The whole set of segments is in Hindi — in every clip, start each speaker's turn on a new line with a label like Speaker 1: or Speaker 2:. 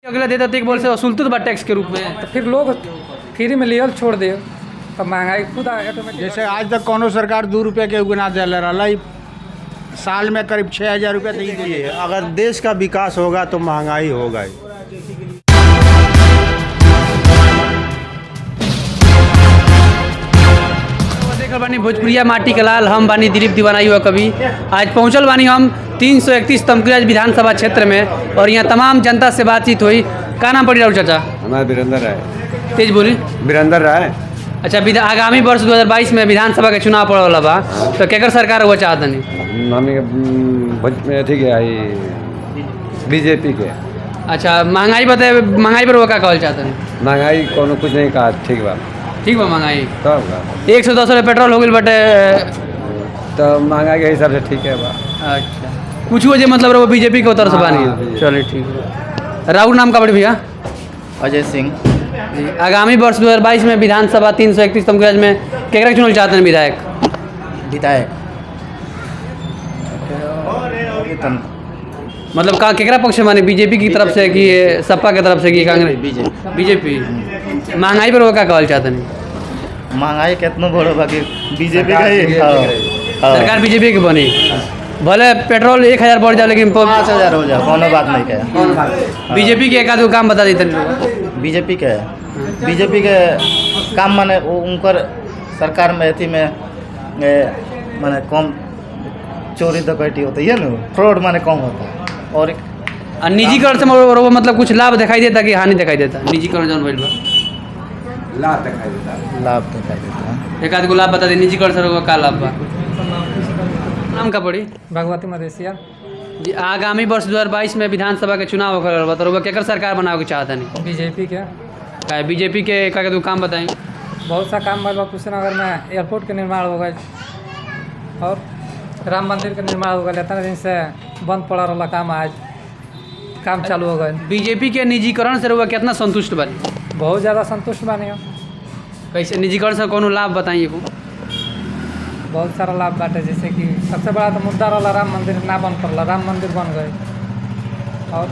Speaker 1: अगला देता तो एक बोल से वसूलते तो टैक्स के रूप में,
Speaker 2: तो फिर लोग फ्री में लियल छोड़ दे तो महंगाई खुद ऑटोमेटिक।
Speaker 3: जैसे आज तक कोनो सरकार 2 रुपये के उगना दे रहा, साल में करीब 6,000 रुपये दे दिए।
Speaker 4: अगर देश का विकास होगा तो महंगाई होगा ही।
Speaker 1: देखल बानी भोजपुरिया माटी के लाल, हम बानी दिलीप दीवाना युवा कवि। आज पहुंचल बानी हम 331 तमकुराज विधानसभा क्षेत्र में और यहाँ तमाम जनता से बातचीत हुई। का नाम पड़ी राहुल चाचा?
Speaker 5: हमारा वीरेंद्र राय।
Speaker 1: तेज बोली।
Speaker 5: वीरेंद्र राय।
Speaker 1: अच्छा, आगामी वर्ष 2022 में विधानसभा के चुनाव पड़े वाला बा, तो केकर सरकार हुआ चाहत नहीं?
Speaker 5: ठीक है, बीजेपी के।
Speaker 1: अच्छा, महंगाई बताए, महंगाई पर वो का कहल चाहत नहीं?
Speaker 5: महंगाई कोनो कुछ नहीं कहा, ठीक बा।
Speaker 1: ठीक बा महंगाई
Speaker 5: तब
Speaker 1: 110 रुपये पेट्रोल हो गई बटे,
Speaker 5: तो महंगाई के हिसाब से ठीक है बा।
Speaker 1: अच्छा, कुछ वजह मतलब वो बीजेपी के उतर से बानी। चलिए ठीक है। राहुल नाम का बड़ी भैया?
Speaker 6: अजय सिंह।
Speaker 1: जी, आगामी वर्ष 2022 में विधानसभा 331 तमकुराज में केकरा चुनाव चाहते हैं विधायक? मतलब का केकरा पक्ष में माने, बीजेपी की तरफ से कि सपा की तरफ से कि कांग्रेस? बीजेपी। महंगाई पर वो का कहल चाहते हैं?
Speaker 6: महंगाई कितना बढ़ो बाकी बीजेपी का ही
Speaker 1: सरकार बीजेपी की बनी, भले पेट्रोल 1000 बढ़ जाए लेकिन
Speaker 6: 5000 हो जाए, कोनो बात नहीं कहे।
Speaker 1: बीजेपी के एक आध काम बता देते।
Speaker 6: बीजेपी के काम माने उनकर सरकार में अथी में माने कम चोरी डकैती होता है ना, फ्रॉड माने कम होता है। और
Speaker 1: निजीकरण से वो मतलब कुछ लाभ दिखाई देता कि हानि दिखाई देता? निजीकरण जौन भइल बा,
Speaker 5: लाभ दिखाई देता।
Speaker 1: एक आध को लाभ बता दे, निजीकरण से का लाभ बा? नाम का पड़ी?
Speaker 2: भगवती मदेशिया।
Speaker 1: जी, आगामी वर्ष 2022 में विधानसभा के चुनाव होकर बता, तो केकर सरकार बनावे के चाहता नहीं?
Speaker 2: बीजेपी के।
Speaker 1: का बीजेपी के का दो काम बताएं?
Speaker 2: बहुत सा काम बा। कुशीनगर में एयरपोर्ट के निर्माण हो गए और राम मंदिर का निर्माण हो गया। इतना दिन से बंद पड़ा रहा काम, आज काम चालू हो गए।
Speaker 1: बीजेपी के निजीकरण से रहुआ कितना संतुष्ट बनी?
Speaker 2: बहुत ज़्यादा संतुष्ट बने।
Speaker 1: कैसे निजीकरण से कोनो लाभ बताइए?
Speaker 2: बहुत सारा लाभ बाटे, जैसे कि सबसे बड़ा तो मुद्दा रहा राम मंदिर ना बन पड़ा, राम मंदिर बन गए। और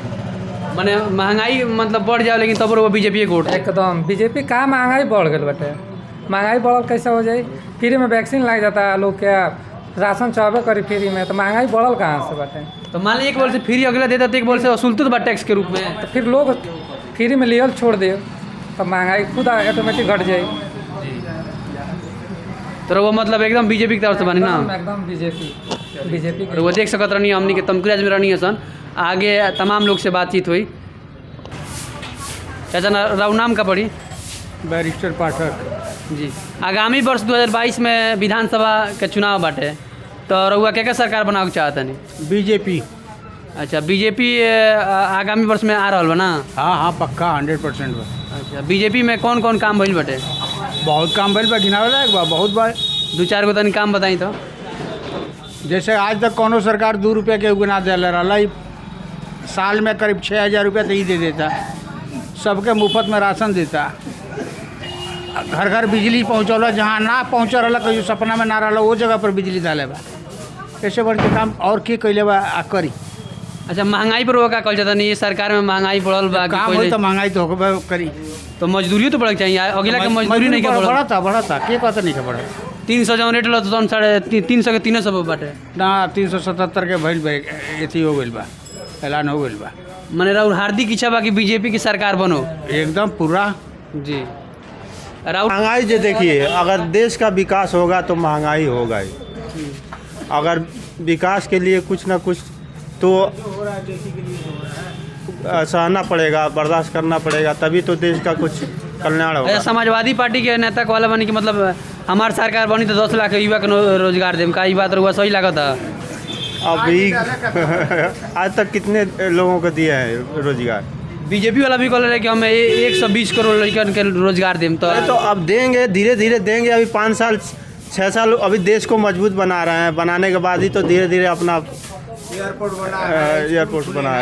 Speaker 1: माने महंगाई मतलब बढ़ जाए लेकिन तब वो बीजेपी के वोट?
Speaker 2: एकदम बीजेपी का महंगाई बढ़ गई बटे। महंगाई बढ़ल कैसे हो जाए? फ्री में वैक्सीन लग जाता है, लोग के राशन चाहबे करी फ्री में, तो महंगाई बढ़ल कहाँ से बटे?
Speaker 1: तो मान ली एक बोल से फ्री अगला देता तो एक बोल से वसूलते तो टैक्स के रूप में,
Speaker 2: तो फिर लोग फ्री में लियल छोड़ दे तो महंगाई खुद ऑटोमेटिक घट जाए।
Speaker 1: तो वो मतलब एकदम बीजेपी की तरफ से बनी ना?
Speaker 2: एकदम बीजेपी
Speaker 1: तो वो देख सकत रहनी हमनी के तमकुराज में रहनी सन। आगे तमाम लोग से बातचीत हुई। चाचा राव नाम का पड़ी?
Speaker 3: बैरिस्टर पाठक।
Speaker 1: जी, आगामी वर्ष 2022 में विधानसभा के चुनाव बाटे, तो रउआ क्या सरकार बनावे के चाहता नहीं?
Speaker 3: बीजेपी।
Speaker 1: अच्छा, बीजेपी आगामी वर्ष में आ रहा बा ना?
Speaker 3: हाँ पक्का 100% बा।
Speaker 1: अच्छा, बीजेपी में कौन कौन काम भइल बाटे?
Speaker 3: बहुत काम भइल बा, गिनावे बा बहुत बार।
Speaker 1: 2-4 तनी काम बताई तो।
Speaker 3: जैसे आज तक कोनो सरकार 2 रुपये के उगना दे रहा, साल में करीब 6,000 रुपये दे देता। सबके मुफ्त में राशन देता, घर घर बिजली पहुँचौला, जहाँ ना पहुँच रहा कहीं सपना में ना रहा वो जगह पर बिजली डाले बा। ऐसे बढ़ के काम और के कैले बा करी।
Speaker 1: अच्छा, महंगाई पर वो का कहल जाता नहीं? ये सरकार में महंगाई बढ़ल बा,
Speaker 3: काम हो तो महंगाई तो होगा करी,
Speaker 1: तो मजदूरी तो बढ़ चाहिए। अगला के मजदूरी नहीं के
Speaker 3: बढ़ता के कहता नहीं के बढ़ा।
Speaker 1: 300 जौन रेट लो तो 350 के 300 बाटे
Speaker 3: ना, 377 के भइल बा, एथी हो गइल बा, ऐलान हो गइल बा।
Speaker 1: मने राहुल हार्दिक इच्छा बा कि बीजेपी की सरकार बनो?
Speaker 3: एकदम पूरा।
Speaker 1: जी राहुल,
Speaker 4: महंगाई जो देखिए, अगर देश का विकास होगा तो महंगाई होगा ही। अगर विकास के लिए कुछ ना कुछ तो सहना पड़ेगा, बर्दाश्त करना पड़ेगा, तभी तो देश का कुछ कल्याण होगा।
Speaker 1: समाजवादी पार्टी के नेता को वाला बनी कि मतलब हमार सरकार बनी तो 10 लाख युवा को रोजगार देम, का ये बात रुआ सही लागत है?
Speaker 4: अभी आज तक कितने लोगों को दिया है रोजगार?
Speaker 1: बीजेपी वाला भी कह रहे कि हम 120 करोड़ लड़कन के रोजगार देम। तो
Speaker 4: अब देंगे, धीरे धीरे देंगे। अभी 5 साल 6 साल अभी देश को मजबूत बना रहे हैं, बनाने के बाद ही तो धीरे धीरे अपना एयरपोर्ट बना है।